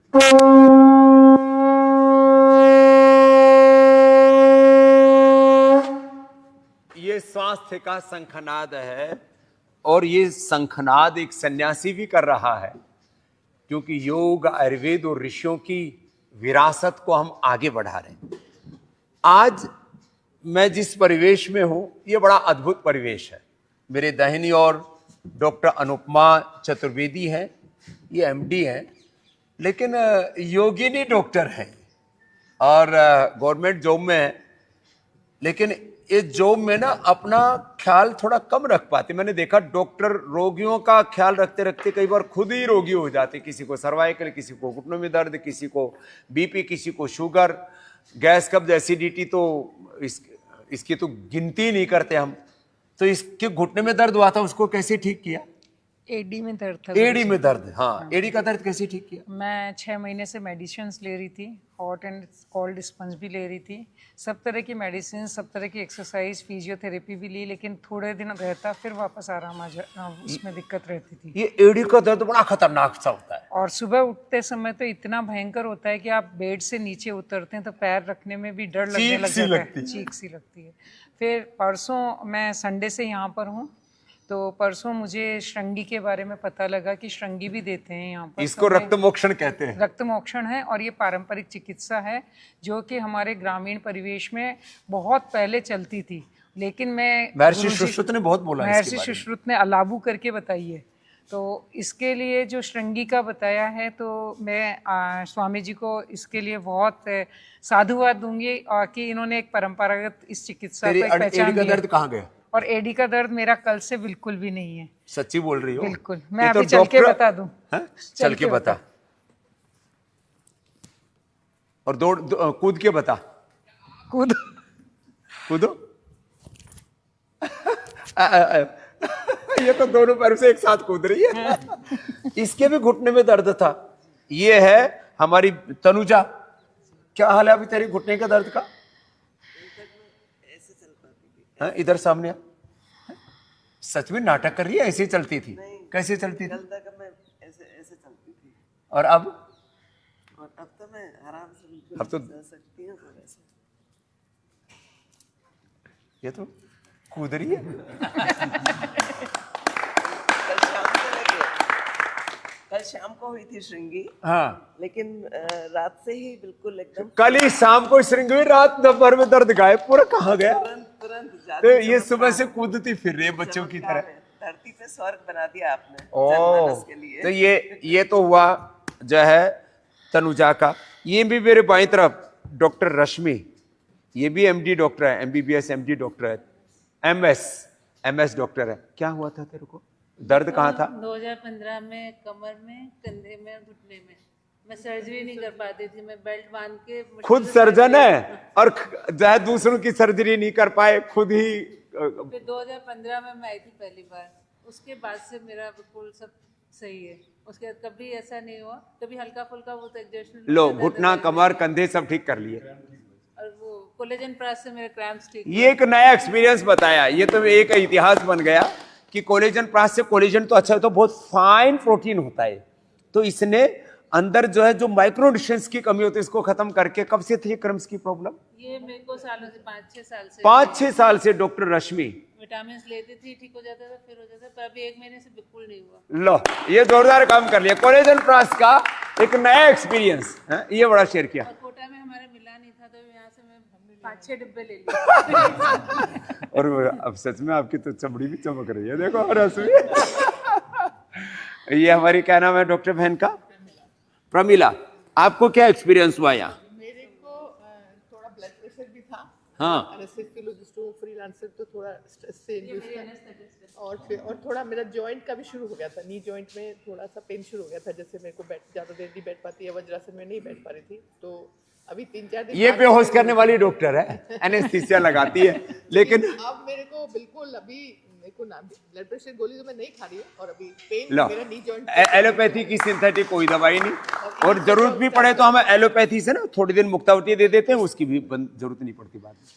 ये स्वास्थ्य का शंखनाद है, और ये शंखनाद एक सन्यासी भी कर रहा है, क्योंकि योग, आयुर्वेद और ऋषियों की विरासत को हम आगे बढ़ा रहे हैं। आज मैं जिस परिवेश में हूं, ये बड़ा अद्भुत परिवेश है। मेरे दाहिनी ओर डॉक्टर अनुपमा चतुर्वेदी हैं, ये एमडी हैं, लेकिन योगिनी डॉक्टर हैं और गवर्नमेंट जॉब में है, लेकिन इस जॉब में ना अपना ख्याल थोड़ा कम रख पाते। मैंने देखा डॉक्टर रोगियों का ख्याल रखते रखते कई बार खुद ही रोगी हो जाते। किसी को सर्वाइकल, किसी को घुटनों में दर्द, किसी को बीपी, किसी को शुगर, गैस, कब्ज, एसिडिटी, तो इसकी तो गिनती नहीं करते हम। तो इसके घुटने में दर्द हुआ था, उसको कैसे ठीक किया? एडी में दर्द था। एडी में दर्द, हाँ, एडी का दर्द कैसे ठीक किया? मैं 6 महीने से मेडिसिन ले रही थी, हॉट एंड कोल्ड स्पंज भी ले रही थी, सब तरह की मेडिसिन, सब तरह की एक्सरसाइज, फिजियोथेरेपी भी ली, लेकिन थोड़े दिन रहता फिर वापस आराम आ जा, उसमें दिक्कत रहती थी। ये एडी का दर्द बड़ा खतरनाक सा होता है, और सुबह उठते समय तो इतना भयंकर होता है कि आप बेड से नीचे उतरते हैं तो पैर रखने में भी डर लगने लग जाता है, चीख सी लगती है। फिर परसों, मैं संडे से यहाँ पर हूँ, तो परसों मुझे श्रृंगी के बारे में पता लगा कि श्रृंगी भी देते हैं यहाँ पर। इसको रक्त मोक्षण कहते हैं। रक्त मोक्षण है, और ये पारंपरिक चिकित्सा है जो कि हमारे ग्रामीण परिवेश में बहुत पहले चलती थी, लेकिन मैं महर्षि सुश्रुत ने बहुत बोला, महर्षि सुश्रुत ने अलाबू करके बताई है। तो इसके लिए जो श्रृंगी का बताया है, तो मैं स्वामी जी को इसके लिए बहुत साधुवाद दूंगी कि इन्होंने एक परंपरागत इस चिकित्सा को पहचान दी। दर्द कहाँ गया? और एडी का दर्द मेरा कल से बिल्कुल भी नहीं है। सच्ची बोल रही हो? बिल्कुल। मैं अभी चल के बता दूं। चल के बता, और दौड़, कूद के बता। कूदो। ये तो दोनों पैरों से एक साथ कूद रही है। इसके भी घुटने में दर्द था। ये है हमारी तनुजा। क्या हाल है अभी तेरी घुटने का दर्द का? हाँ, इधर सामने। सच में नाटक कर रही है? ऐसे चलती थी? कैसे चलती थी? मैं ऐसे चलती थी। और अब तो मैं आराम से अब तो चल सकती हूँ। तो वैसे ये तो कूद रही है। कल शाम को हुई थी श्रृंगी, हाँ, लेकिन रात से ही बिल्कुल एकदम कल ही शाम को श्रृंगी हुई, रात भर में दर्द गायब। पूरा कहाँ गया? तुरंत तो ये सुबह से कूदती फिर रही है बच्चों की तरह। धरती पे स्वर्ग बना दिया आपने ओ, के लिए। तो ये तो हुआ जो है तनुजा का। ये भी मेरे बाई तरफ डॉक्टर रश्मि, ये भी एमडी डॉक्टर है, एमबीबीएस एमडी डॉक्टर है, एमएस डॉक्टर है। क्या हुआ था तेरे को? दर्द कहाँ था? 2015 में कमर में, कंधे में, घुटने में। मैं सर्जरी नहीं कर पाती थी, मैं बेल्ट बांध के। खुद सर्जन है और चाहे दूसरों की सर्जरी नहीं कर पाए, खुद ही। फिर 2015 में मैं आई थी पहली बार, उसके बाद से मेरा बिल्कुल सब सही है। उसके बाद कभी ऐसा नहीं हुआ, कभी हल्का फुल्का वो तो एडजस्टमेंट। लो, घुटना, कमर, कंधे सब ठीक कर लिए, और वो कोलेजन प्लस से मेरे क्रैम्प्स ठीक। ये एक नया एक्सपीरियंस बताया। ये तो एक इतिहास बन गया कि कोलेजन प्लस से, कोलेजन तो अच्छा है, तो बहुत फाइन प्रोटीन होता है, तो इसने अंदर जो है जो माइक्रो न्यूट्रिएंट्स की कमी होती है इसको खत्म करके। कब से थी क्रम्स की प्रॉब्लम? ये मेरे को सालों से 5-6 साल से। 5-6 साल से डॉक्टर रश्मि विटामिन लेती थी, ठीक हो जाता था, फिर हो जाता था, पर अभी 1 महीने से बिल्कुल नहीं हुआ। लो, ये जोरदार काम कर लिया। कोलेजन प्लस का एक नया एक्सपीरियंस है, ये बड़ा शेयर किया। और कोटा में हमारे मिला नहीं था, तो यहाँ से मैं 5-6 डिब्बे ले लिए। और अब सच में आपकी तो चमड़ी भी चमक रही है, देखो रश्मि। ये हमारी क्या नाम है डॉक्टर बहन का? प्रमिला। आपको क्या एक्सपीरियंस हुआ यहाँ? मेरे को थोड़ा ब्लड प्रेशर भी था। हाँ, एनेस्थेसियोलॉजिस्ट हूँ, फ्रीलांसर, तो थोड़ा स्ट्रेस से इंड्यूस था। और थोड़ा मेरा जॉइंट का भी शुरू हो गया था, नी जॉइंट में थोड़ा सा पेन शुरू हो गया था। जैसे मेरे को ज़्यादा देर नहीं बैठ पाती है, वज्रासन में नहीं बैठ पा रही थी, तो अभी 3-4 दिन ये बेहोश करने वाली डॉक्टर है, एनेस्थीसिया लगाती है, लेकिन अब मेरे को बिल्कुल अभी मेरे को ना ब्लड प्रेशर गोली तो मैं नहीं खा रही हूँ, और अभी पेन लो, मेरा नी जॉइंट। एलोपैथी की सिंथेटिक कोई दवाई नहीं, और जरूरत भी पड़े तो हम एलोपैथी से ना थोड़ी दिन मुक्तावटी दे देते हैं, उसकी भी जरूरत नहीं पड़ती बाद में।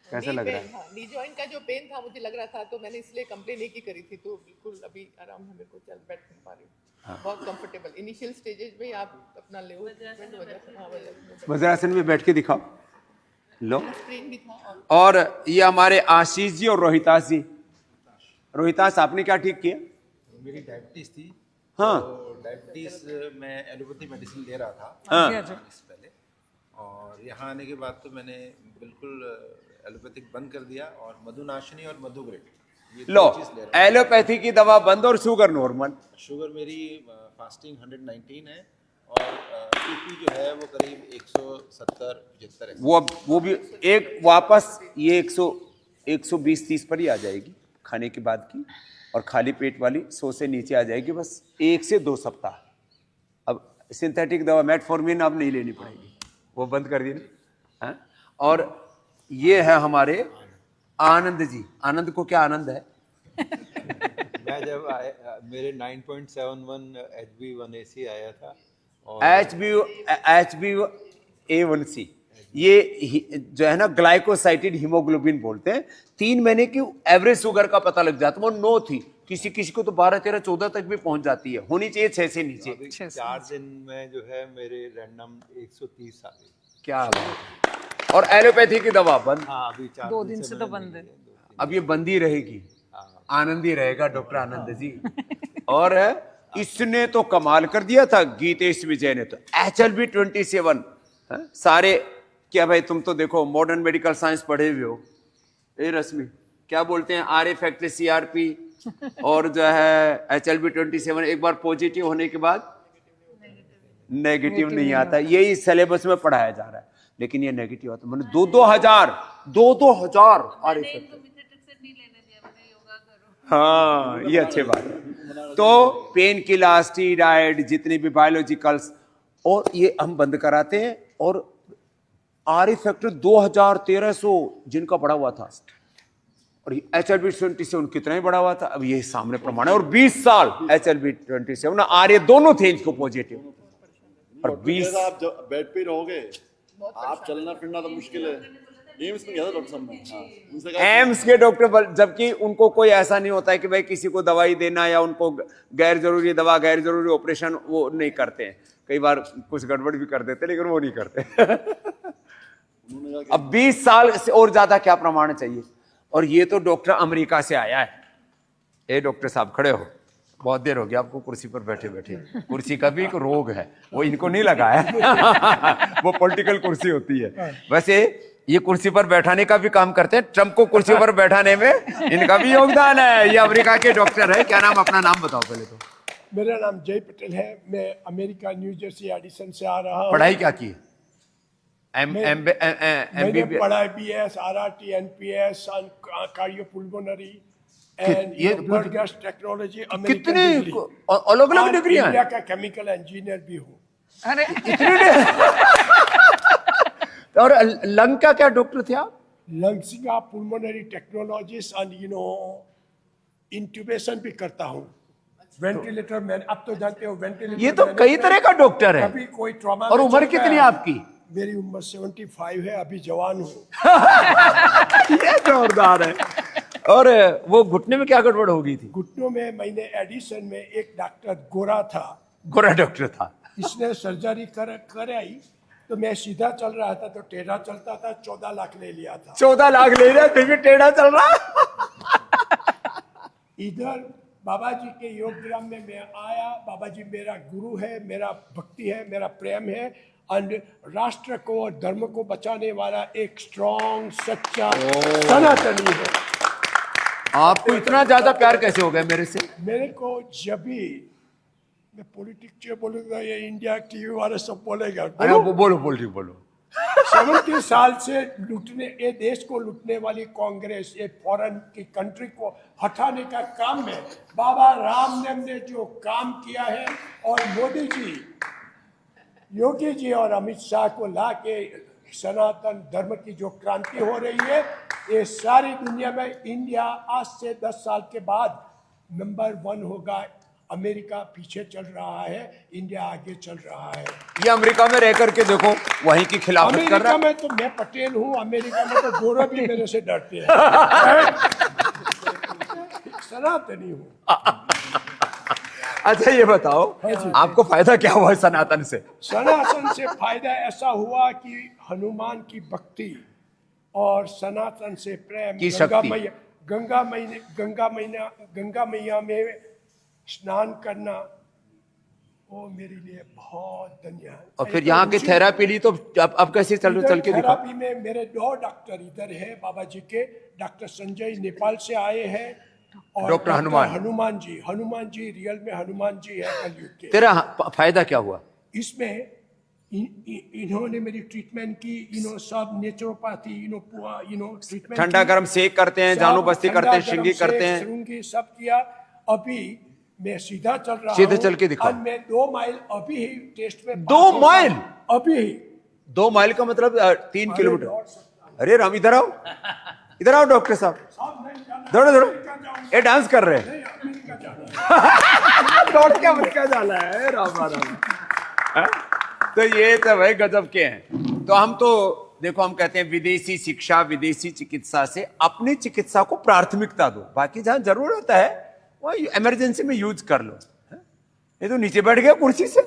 कैसा लग रहा है? हाँ, नी जॉइंट का जो पेन था मुझे लग रहा था, तो मैंने इसलिए कंप्लेन नहीं की करी थी, तो बिल्कुल अभी आराम है मेरे को, चल बैठ नहीं पा रही हूँ। बहुत कंफर्टेबल इनिशियल स्टेजेस में आप अपना ले वज्रासन वज्रासन में बैठ के दिखाओ, लो। स्ट्रेन भी था और ये हमारे आशीष जी और रोहितास जी। रोहितास, आपने क्या ठीक किया? मेरी डायबिटीज थी। हाँ। तो डायबिटीज मैं एलोपैथी मेडिसिन ले रहा था हाँ। इससे पहले, और यहाँ आने के बाद तो मैंने बिल्कुल एलोपैथिक बंद कर दिया और मधुनाशिनी और मधुग्रेट ये लो, दो चीज ले रहा एलोपैथी की दवा बंद और शुगर नॉर्मल। हूँ। शुगर मेरी फास्टिंग 119 है और बीपी जो है वो करीब 170-75 है। वो भी एक वापस ये 120-130 पर ही आ जाएगी खाने के बाद की, और खाली पेट वाली 100 से नीचे आ जाएगी बस 1 से 2 सप्ताह। अब सिंथेटिक दवा मेटफॉर्मिन अब नहीं लेनी पड़ेगी, वो बंद कर दी ना। हाँ? और ये है हमारे आनंद जी। आनंद को क्या आनंद है? मैं जब मेरे 9.71 HbA1c आया था और HbA1c ये जो है ना ग्लाइकोसाइटेड हीमोग्लोबिन बोलते हैं। 3 महीने की एवरेज शुगर का पता लग जाता है। वो 9 थी, किसी किसी को तो 12, 13, 14 तक भी पहुंच जाती है। होनी चाहिए 6 से नीचे। अभी 4 दिन में जो है मेरे रैंडम 130 आ गई। क्या बात। और एलोपैथी की दवा बंद। हाँ, अभी 4 2 दिन से तो बंद है। अब ये बंद ही रहेगी, आनंद ही रहेगा डॉक्टर आनंद जी। और इसने तो कमाल कर दिया था, गीतेश विजय ने तो HLB27 सारे। क्या भाई, तुम तो देखो मॉडर्न मेडिकल साइंस पढ़े हुए हो। ए रश्मि, क्या बोलते हैं RA फैक्टर CRP और जो है HLB27 एक बार पॉजिटिव होने के बाद नेगेटिव नहीं आता। यही सिलेबस में पढ़ाया जा रहा है, लेकिन ये नेगेटिव आता। मैंने 2-2 हजार RA फैक्टर। हाँ, ये अच्छी बात है। तो पेन किलर, स्टीरॉइड, जितने भी बायोलॉजिकल्स, और ये हम बंद कराते हैं। और RA फैक्टर 2300 जिनका बढ़ा हुआ था, और HLB27 कितना ही बढ़ा हुआ था। अब ये सामने प्रमाण है। और 20 साल HLB27 ना RA दोनों थे इनको पॉजिटिव। और 20 आप बेड पे रहोगे, आप चलना फिरना तो मुश्किल है। एम्स में गया था डॉक्टर साहब ने, उनसे कहा एम्स के डॉक्टर, जबकि उनको कोई ऐसा नहीं होता है कि भाई किसी को दवाई देना या उनको गैर जरूरी दवा, गैर जरूरी ऑपरेशन, वो नहीं करते हैं। कई बार कुछ गड़बड़ भी कर देते, लेकिन वो नहीं करते। अब 20 साल से और ज्यादा क्या प्रमाण चाहिए। और ये तो डॉक्टर अमेरिका से आया है। ए डॉक्टर साहब खड़े हो, बहुत देर हो गया आपको कुर्सी पर बैठे बैठे। कुर्सी का भी एक रोग है, वो इनको नहीं लगा है। वो पॉलिटिकल कुर्सी होती है। वैसे ये कुर्सी पर बैठाने का भी काम करते हैं। ट्रंप को कुर्सी पर बैठाने में इनका भी योगदान है। ये अमेरिका के डॉक्टर है। क्या नाम, अपना नाम बताओ पहले तो। मेरा नाम जय पटेल है। मैं अमेरिका न्यू जर्सी एडिसन से आ रहा हूँ। पढ़ाई क्या की है? मैंने पढ़ा BS, RRT, NPS, कार्डियोपुल्मोनरी एंड ये ब्लड गैस टेक्नोलॉजी। कितने अलग अलग डिग्रियां इंडिया हैं? का केमिकल इंजीनियर भी हूँ। अरे और लंग का क्या डॉक्टर थे आप? लंग्स का पुल्मोनरी टेक्नोलॉजिस्ट एंड इंट्यूबेशन भी करता हूँ। वेंटिलेटर मैन, अब तो जानते हो वेंटिलेटर। ये तो कई तरह का डॉक्टर है। कभी कोई ट्रॉमा। और उम्र कितनी है आपकी? मेरी उम्र 75 है, अभी जवान हूँ। ये जोरदार है। और वो घुटने में क्या गड़बड़ हो गई थी? घुटनों में मैंने एडिसन में एक डॉक्टर गोरा था, गोरा डॉक्टर था। इसने सर्जरी कराई तो मैं सीधा चल रहा था तो टेढ़ा चलता था। 14 लाख ले लिया था। 14 लाख ले लिया, फिर भी टेढ़ा चल रहा। इधर बाबा जी के योग ग्राम में मैं आया। बाबा जी मेरा गुरु है, मेरा भक्ति है, मेरा प्रेम है। एंड राष्ट्र को और धर्म को बचाने वाला एक स्ट्रॉन्ग, सच्चा सनातनी है। आपको इतना ज्यादा प्यार कैसे हो गया मेरे से? मेरे को जब भी मैं पॉलिटिक्स बोलूंगा, ये इंडिया टीवी वाले सब बोलेगा। अरे बोलो 70 साल से लूटने, ये देश को लूटने वाली कांग्रेस, ये फॉरेन की कंट्री को हटाने का काम में बाबा रामदेव ने जो काम किया है, और मोदी जी, योगी जी और अमित शाह को लाके सनातन धर्म की जो क्रांति हो रही है, ये सारी दुनिया में इंडिया आज से 10 साल के बाद नंबर 1 होगा। अमेरिका पीछे चल रहा है, इंडिया आगे चल रहा है। ये अमेरिका में रह करके देखो, वहीं की खिलाफत कर रहा अमेरिका है। में तो मैं पटेल हूँ, अमेरिका में तो गोरा भी मेरे से डरते हैं। सनातनी हूँ। अच्छा ये बताओ आपको फायदा क्या हुआ सनातन से? सनातन से फायदा ऐसा हुआ कि हनुमान की भक्ति और सनातन से प्रेम, की शक्ति। गंगा मैया में स्नान करना वो मेरे लिए बहुत धन्य है। और फिर यहाँ की थेरापी ली तो अब कैसे चल के दिखाओ। थेरापी में मेरे 2 डॉक्टर इधर है बाबा जी के, डॉक्टर संजय नेपाल से आए हैं और डॉक्टर हनुमान जी रियल में हनुमान जी है कलयुग के। तेरा फायदा क्या हुआ? इसमें इन्होंने मेरी ट्रीटमेंट की, सब नेचुरोपैथी, ट्रीटमेंट, ठंडा गर्म सेक करते हैं, जानू बस्ती करते हैं, श्रृंगी करते हैं, श्रृंगी सब किया। अभी मैं सीधा चल रहा सीधे हूं। चल के दिखाओ। आज मैं 2 माइल अभी ही टेस्ट में 2 माइल अभी ही 2 माइल का मतलब 3 किलोमीटर। अरे राम इधर आओ डॉक्टर साहब, दौड़ो ये डांस कर रहे हैं। लौट के अमेरिका जाना है, राम। तो ये तो भाई गजब के हैं। तो हम तो देखो हम कहते हैं विदेशी शिक्षा, विदेशी चिकित्सा से अपनी चिकित्सा को प्राथमिकता दो, बाकी जहां जरूरत है वो इमरजेंसी में यूज कर लो। ये तो नीचे बैठ गया कुर्सी से,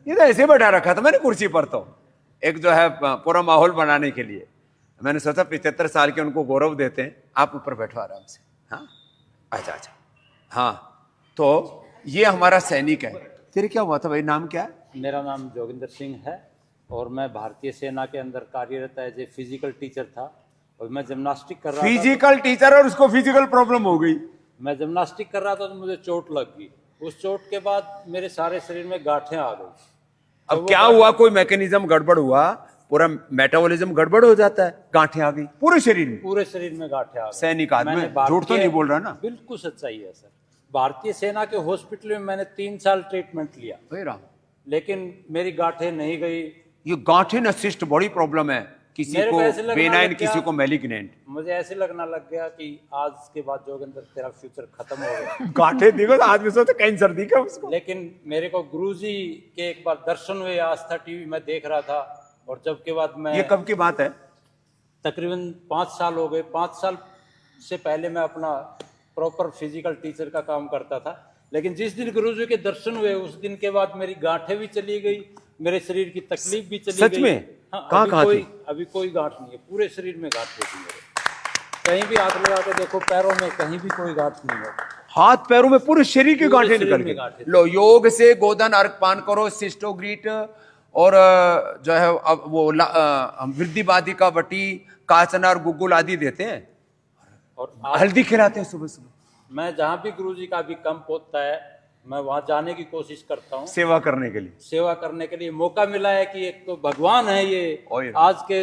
ये तो ऐसे बैठा रखा था मैंने कुर्सी पर। तो एक जो है पूरा माहौल बनाने के लिए मैंने सोचा 75 साल के उनको गौरव देते हैं, आप ऊपर बैठो आराम से। हाँ अच्छा हाँ, तो ये हमारा सैनिक है। तेरे क्या हुआ था भाई, नाम क्या है? मेरा नाम जोगिंदर सिंह है और मैं भारतीय सेना के अंदर कार्यरत एज ए फिजिकल टीचर था और मैं जिम्नास्टिक कर रहा था। फिजिकल टीचर और उसको फिजिकल प्रॉब्लम हो गई। मैं जिम्नास्टिक कर रहा था तो मुझे चोट लग गई। उस चोट के बाद मेरे सारे शरीर में गांठें आ गई। अब क्या हुआ, कोई मैकेनिज्म गड़बड़ हुआ, पूरा मेटाबॉलिज्म गड़बड़ हो जाता है, गांठें आ गई पूरे शरीर में। पूरे शरीर में गांठें आ गई। सैनिक आदमी, झूठ तो नहीं बोल रहा ना? बिल्कुल सच्चाई है सर। भारतीय सेना के हॉस्पिटल में मैंने 3 साल ट्रीटमेंट लिया, लेकिन मेरी गांठें नहीं गई। ये गांठें न सिस्ट बड़ी प्रॉब्लम है, किसी को बेनाइन, किसी को मैलिग्नेंट। मुझे ऐसे लगना लग गया कि आज के बाद जोगिंदर तेरा फ्यूचर खत्म हो गया। गांठें देखो तो आदमी सोचता कैंसर दिखा उसको। लेकिन मेरे को गुरुजी के एक बार दर्शन हुए, आस्था टीवी में देख रहा था, और जब के बाद मैं, ये कब की बात है? तकरीबन 5 साल हो गए। 5 साल से पहले मैं अपना प्रॉपर फिजिकल टीचर का काम करता था, लेकिन जिस दिन गुरुजी के दर्शन हुए उस दिन के बाद मेरी गांठें भी चली गई, मेरे शरीर की तकलीफ भी चली गई। सच में? हाँ, कहाँ थी? अभी कोई गांठ नहीं है, पूरे शरीर में गांठ थी मेरे। कहीं भी हाथ लगा के देखो, पैरों में कहीं भी कोई गांठ नहीं है। हाथ पैरों में पूरे शरीर की गांठें निकल गई। लो, योग से गोधन अर्घ पान करो, सिस्टोग्रीट और जो है अब वो वृद्धिवादी का वटी, काचना और गुग्गुल आदि देते हैं, और हल्दी खिलाते हैं सुबह सुबह। मैं जहाँ भी गुरुजी का भी कैंप होता है मैं वहां जाने की कोशिश करता हूँ, सेवा करने के लिए। सेवा करने के लिए मौका मिला है कि एक तो भगवान है ये आज के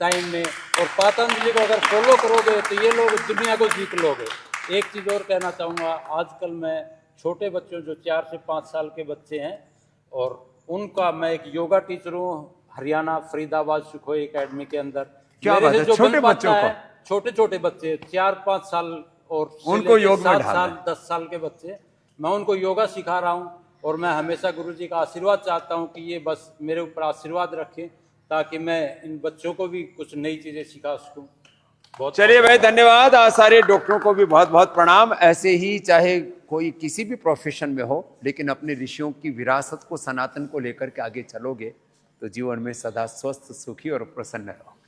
टाइम में, और पतंजलि को अगर फॉलो करोगे तो ये लोग दुनिया को जीत लोगे। एक चीज और कहना चाहूँगा, आजकल मैं छोटे बच्चों जो 4 से 5 साल के बच्चे हैं, और उनका मैं एक योगा टीचर हूँ हरियाणा फरीदाबाद सुखोई एकेडमी के अंदर। क्या बात है, छोटे बच्चों को? छोटे छोटे बच्चे 4-5 साल और उनको योग में 7 साल 10 साल के बच्चे, मैं उनको योगा सिखा रहा हूँ। और मैं हमेशा गुरुजी का आशीर्वाद चाहता हूँ कि ये बस मेरे ऊपर आशीर्वाद रखें, ताकि मैं इन बच्चों को भी कुछ नई चीजें सिखा सकूँ। बहुत चलिए भाई, धन्यवाद। सारे डॉक्टरों को भी बहुत बहुत प्रणाम। ऐसे ही चाहे कोई किसी भी प्रोफेशन में हो, लेकिन अपने ऋषियों की विरासत को, सनातन को लेकर के आगे चलोगे तो जीवन में सदा स्वस्थ, सुखी और प्रसन्न रहो।